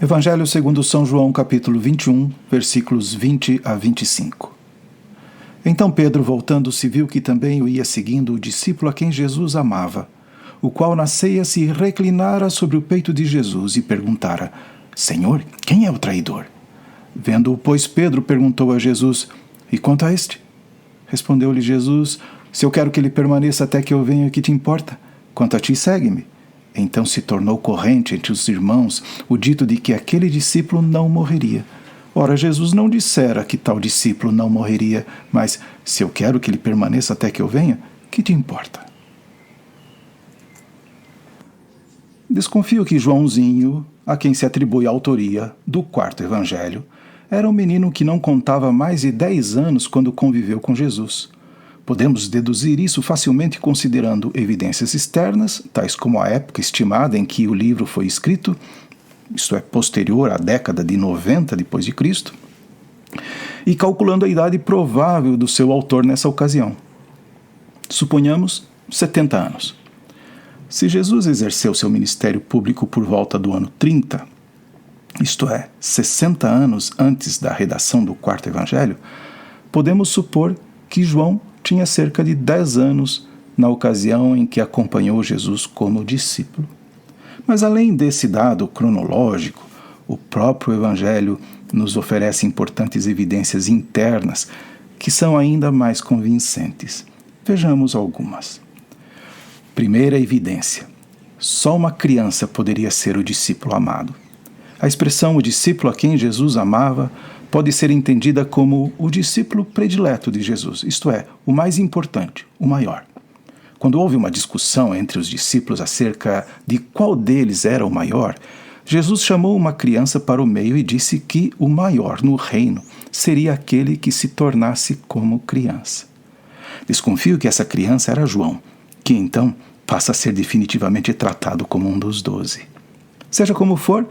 Evangelho segundo São João, capítulo 21, versículos 20 a 25. Então Pedro, voltando-se, viu que também o ia seguindo o discípulo a quem Jesus amava, o qual na ceia se reclinara sobre o peito de Jesus e perguntara: Senhor, quem é o traidor? Vendo-o, pois, Pedro perguntou a Jesus: E quanto a este? Respondeu-lhe Jesus: Se eu quero que ele permaneça até que eu venha, que te importa? Quanto a ti, segue-me. Então se tornou corrente entre os irmãos o dito de que aquele discípulo não morreria. Ora, Jesus não dissera que tal discípulo não morreria, mas se eu quero que ele permaneça até que eu venha, que te importa? Desconfio que Joãozinho, a quem se atribui a autoria do quarto evangelho, era um menino que não contava mais de 10 anos quando conviveu com Jesus. Podemos deduzir isso facilmente considerando evidências externas, tais como a época estimada em que o livro foi escrito, isto é, posterior à década de 90 depois de Cristo, e calculando a idade provável do seu autor nessa ocasião. Suponhamos 70 anos. Se Jesus exerceu seu ministério público por volta do ano 30, isto é, 60 anos antes da redação do quarto evangelho, podemos supor que João tinha cerca de 10 anos na ocasião em que acompanhou Jesus como discípulo. Mas além desse dado cronológico, o próprio Evangelho nos oferece importantes evidências internas que são ainda mais convincentes. Vejamos algumas. Primeira evidência: só uma criança poderia ser o discípulo amado. A expressão o discípulo a quem Jesus amava pode ser entendida como o discípulo predileto de Jesus, isto é, o mais importante, o maior. Quando houve uma discussão entre os discípulos acerca de qual deles era o maior, Jesus chamou uma criança para o meio e disse que o maior no reino seria aquele que se tornasse como criança. Desconfio que essa criança era João, que então passa a ser definitivamente tratado como um dos 12. Seja como for,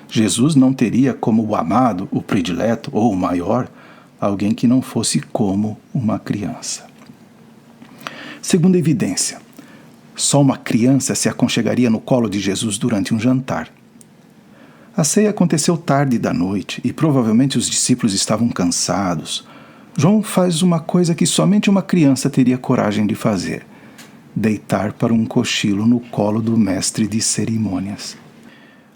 Jesus não teria como o amado, o predileto ou o maior, alguém que não fosse como uma criança. Segunda evidência: só uma criança se aconchegaria no colo de Jesus durante um jantar. A ceia aconteceu tarde da noite e provavelmente os discípulos estavam cansados. João faz uma coisa que somente uma criança teria coragem de fazer: deitar para um cochilo no colo do mestre de cerimônias.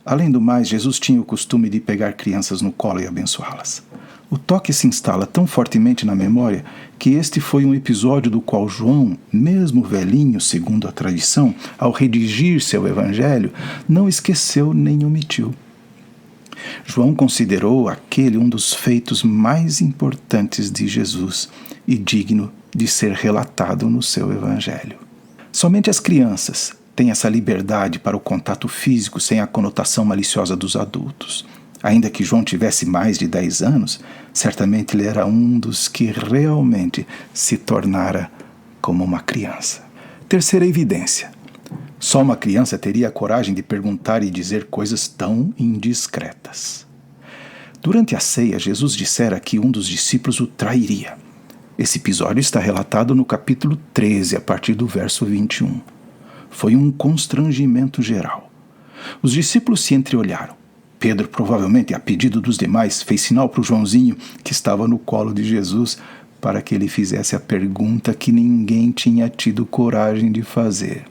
Além do mais, Jesus tinha o costume de pegar crianças no colo e abençoá-las. O toque se instala tão fortemente na memória que este foi um episódio do qual João, mesmo velhinho segundo a tradição, ao redigir seu evangelho, não esqueceu nem omitiu. João considerou aquele um dos feitos mais importantes de Jesus e digno de ser relatado no seu evangelho. Somente as crianças tem essa liberdade para o contato físico sem a conotação maliciosa dos adultos. Ainda que João tivesse mais de 10 anos, certamente ele era um dos que realmente se tornara como uma criança. Terceira evidência: só uma criança teria a coragem de perguntar e dizer coisas tão indiscretas. Durante a ceia, Jesus dissera que um dos discípulos o trairia. Esse episódio está relatado no capítulo 13, a partir do verso 21. Foi um constrangimento geral. Os discípulos se entreolharam. Pedro, provavelmente a pedido dos demais, fez sinal para o Joãozinho, que estava no colo de Jesus, para que ele fizesse a pergunta que ninguém tinha tido coragem de fazer: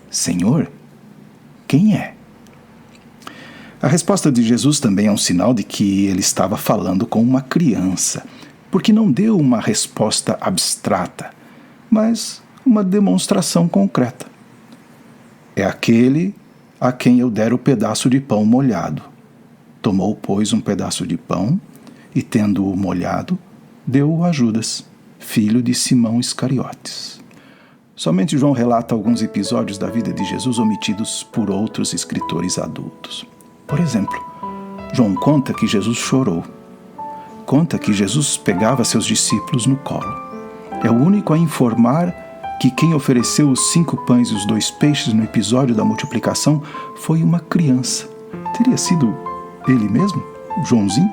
Senhor, quem é? A resposta de Jesus também é um sinal de que ele estava falando com uma criança, porque não deu uma resposta abstrata, mas uma demonstração concreta. É aquele a quem eu der o pedaço de pão molhado. Tomou, pois, um pedaço de pão e, tendo-o molhado, deu-o a Judas, filho de Simão Iscariotes. Somente João relata alguns episódios da vida de Jesus omitidos por outros escritores adultos. Por exemplo, João conta que Jesus chorou. Conta que Jesus pegava seus discípulos no colo. É o único a informar que quem ofereceu os 5 pães e os 2 peixes no episódio da multiplicação foi uma criança. Teria sido ele mesmo, Joãozinho?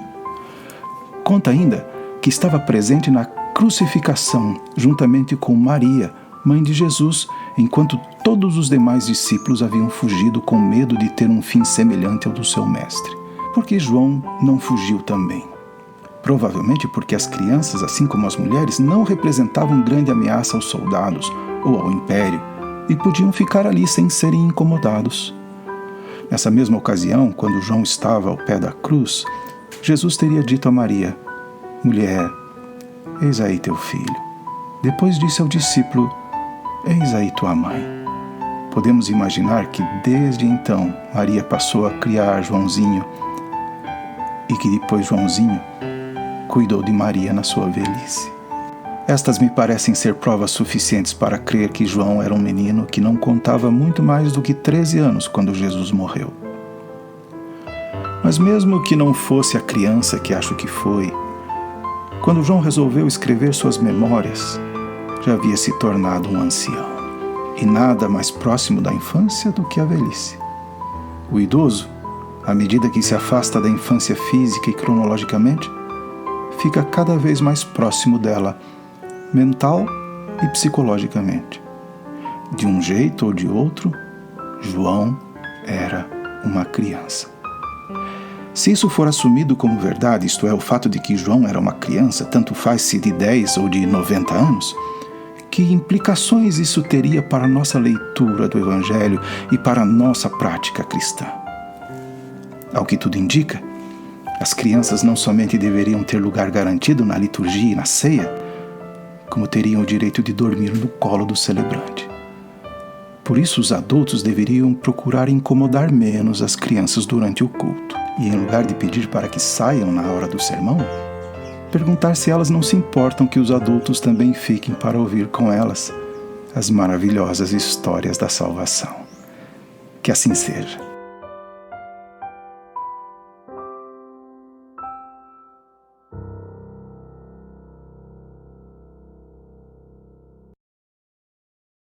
Conta ainda que estava presente na crucificação, juntamente com Maria, mãe de Jesus, enquanto todos os demais discípulos haviam fugido com medo de ter um fim semelhante ao do seu mestre. Por que João não fugiu também? Provavelmente porque as crianças, assim como as mulheres, não representavam grande ameaça aos soldados ou ao império e podiam ficar ali sem serem incomodados. Nessa mesma ocasião, quando João estava ao pé da cruz, Jesus teria dito a Maria: Mulher, eis aí teu filho. Depois disse ao discípulo: Eis aí tua mãe. Podemos imaginar que desde então Maria passou a criar Joãozinho e que depois Joãozinho cuidou de Maria na sua velhice. Estas me parecem ser provas suficientes para crer que João era um menino que não contava muito mais do que 13 anos quando Jesus morreu. Mas mesmo que não fosse a criança que acho que foi, quando João resolveu escrever suas memórias, já havia se tornado um ancião. E nada mais próximo da infância do que a velhice. O idoso, à medida que se afasta da infância física e cronologicamente, fica cada vez mais próximo dela, mental e psicologicamente. De um jeito ou de outro, João era uma criança. Se isso for assumido como verdade, isto é, o fato de que João era uma criança, tanto faz se de 10 ou de 90 anos, que implicações isso teria para a nossa leitura do Evangelho e para a nossa prática cristã? Ao que tudo indica, as crianças não somente deveriam ter lugar garantido na liturgia e na ceia, como teriam o direito de dormir no colo do celebrante. Por isso, os adultos deveriam procurar incomodar menos as crianças durante o culto. E em lugar de pedir para que saiam na hora do sermão, perguntar se elas não se importam que os adultos também fiquem para ouvir com elas as maravilhosas histórias da salvação. Que assim seja.